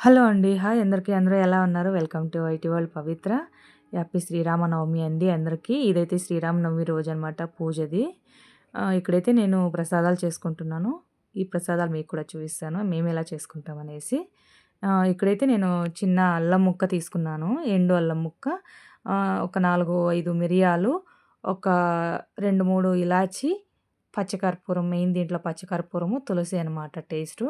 Hello అండి. Hi అందరికీ. అందరూ ఎలా ఉన్నారు? Welcome to IT world Pavitra. Happy Sri Rama Navami అండి అందరికీ. ఇదైతే శ్రీరామనవమి రోజనమాట పూజది. ఇక్కడైతే నేను ప్రసాదాలు చేసుకుంటున్నాను. ఈ ప్రసాదాలు మీకు కూడా చూపిస్తాను. మేమెలా చేసుకుంటామనేసి. ఇక్కడైతే నేను చిన్న అల్లం ముక్క తీసుకున్నాను. ఎండు అల్లం ముక్క. ఒక 4, 5 మిరియాలు, ఒక 2, 3 ఇలాచి, పచ్చకర్పూరం మెయిన్ దీంట్లో పచ్చకర్పూరము, తులసి అనమాట టేస్టు.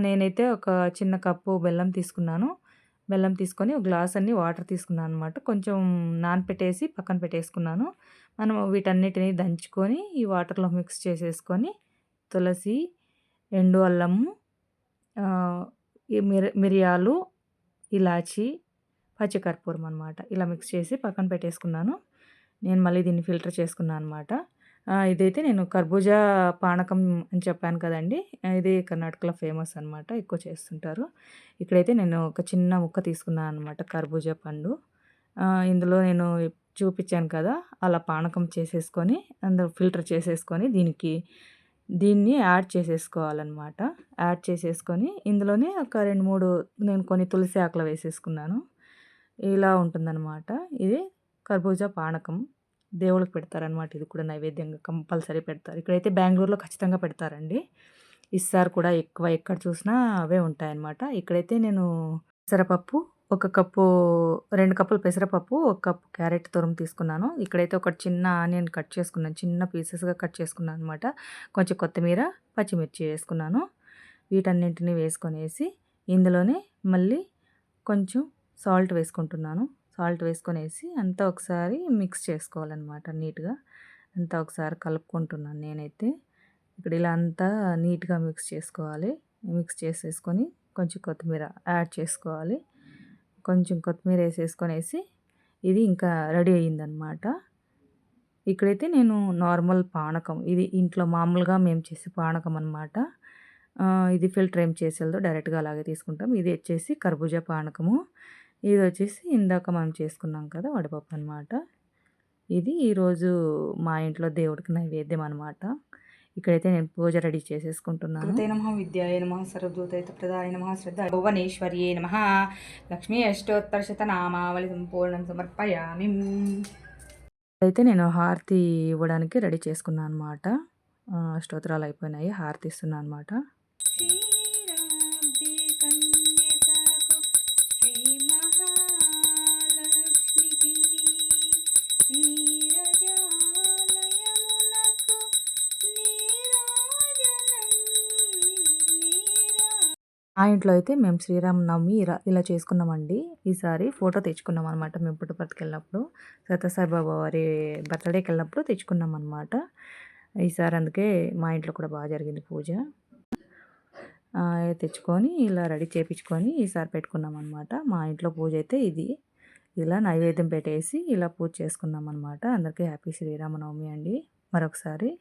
నేనైతే ఒక చిన్న కప్పు బెల్లం తీసుకున్నాను. బెల్లం తీసుకొని ఒక గ్లాస్ అన్ని వాటర్ తీసుకున్నాననమాట. కొంచెం నానపెట్టేసి పక్కన పెట్టేసుకున్నాను. మనం వీటన్నిటిని దంచుకొని ఈ వాటర్‌లో మిక్స్ చేసేసుకొని తులసి, ఎండు అల్లము, ఈ మిరియాలు, ఇలాచి, పచ్చికర్పూరం అనమాట. ఇలా మిక్స్ చేసి పక్కన పెట్టేసుకున్నాను. నేను మళ్ళీ దీన్ని ఫిల్టర్ చేసుకున్నాను అనమాట. ఇదైతే నేను కర్బూజా పానకం అని చెప్పాను కదండీ! ఇది కర్ణాటకలో ఫేమస్ అనమాట. ఎక్కువ చేస్తుంటారు. ఇక్కడైతే నేను ఒక చిన్న ముక్క తీసుకున్నాననమాట కర్బూజా పండు. ఇందులో నేను చూపిచ్చాను కదా! అలా పానకం చేసేసుకొని, అందులో ఫిల్టర్ చేసేసుకొని దీన్ని యాడ్ చేసేసుకోవాలనమాట. యాడ్ చేసేసుకొని ఇందులోనే ఒక 2, 3 నేను కొన్ని తులసి ఆకులు వేసేసుకున్నాను. ఇలా ఉంటుందనమాట. ఇది కర్బూజా పానకం. దేవుళ్ళకి పెడతారనమాట. ఇది కూడా నైవేద్యంగా కంపల్సరీ పెడతారు. ఇక్కడైతే బెంగుళూరులో ఖచ్చితంగా పెడతారండి. ఇస్తారు కూడా ఎక్కువ ఎక్కడ చూసినా అవే ఉంటాయన్నమాట. ఇక్కడైతే నేను పెసరపప్పు, ఒక కప్పు 2 కప్పులు పెసరపప్పు, 1 కప్పు క్యారెట్ తురుము తీసుకున్నాను. ఇక్కడైతే ఒక చిన్న ఆనియన్ కట్ చేసుకున్నాను. చిన్న పీసెస్‌గా కట్ చేసుకున్నాను అనమాట. కొంచెం కొత్తిమీర, పచ్చిమిర్చి వేసుకున్నాను. వీటన్నింటిని వేసుకొనేసి ఇందులోనే మళ్ళీ కొంచెం సాల్ట్ వేసుకుంటున్నాను. సాల్ట్ వేసుకొనేసి అంతా ఒకసారి మిక్స్ చేసుకోవాలనమాట నీట్‌గా. అంతా ఒకసారి కలుపుకుంటున్నాను నేనైతే. ఇప్పుడు ఇలా అంతా నీట్‌గా మిక్స్ చేసుకోవాలి. మిక్స్ చేసేసుకొని కొంచెం కొత్తిమీర యాడ్ చేసుకోవాలి. కొంచెం కొత్తిమీర ఏసేసుకొనేసి ఇది ఇంకా రెడీ అయిందనమాట. ఇక్కడైతే నేను నార్మల్ పానకం ఇది ఇంట్లో మామూలుగా మేము చేసే పానకం అనమాట. ఇది ఫిల్టర్ ఏం చేసేయలేదు. డైరెక్ట్‌గా అలాగే తీసుకుంటాం. ఇది వచ్చేసి కర్బూజా పానకము. ఇదొచ్చేసి ఇందాక మనం చేసుకున్నాం కదా! వడపప్పు అనమాట. ఇది ఈరోజు మా ఇంట్లో దేవుడికి నైవేద్యం అనమాట. ఇక్కడైతే నేను పూజ రెడీ చేసేసుకుంటున్నాను. కృతే నమః విద్యాయ నమః సర్వభూతహితప్రదాయ నమః శ్రద్ధ భువనేశ్వర్యే నమః లక్ష్మీ అష్టోత్తరశతనామావళి సంపూర్ణం సమర్పయామి. అయితే నేను హారతి ఇవ్వడానికి రెడీ చేసుకున్నాను అనమాట. స్తోత్రాలు అయిపోయినాయి. హారతి ఇస్తున్నాను అనమాట. ఆ ఇంట్లో అయితే మేము శ్రీరామనవమి ఇలా చేసుకున్నామండి. ఈసారి ఫోటో తెచ్చుకున్నాం అనమాట. మేము పుట్టపర్తికెళ్ళినప్పుడు సత్యసాయిబాబా వారి బర్త్‌డేకెళ్ళినప్పుడు తెచ్చుకున్నామనమాట. ఈసారి అందుకే మా ఇంట్లో కూడా బాగా జరిగింది పూజ. తెచ్చుకొని ఇలా రెడీ చేపించుకొని ఈసారి పెట్టుకున్నామనమాట. మా ఇంట్లో పూజ అయితే ఇది. ఇలా నైవేద్యం పెట్టేసి ఇలా పూజ చేసుకున్నామనమాట. అందరికీ హ్యాపీ శ్రీరామనవమి అండి మరొకసారి.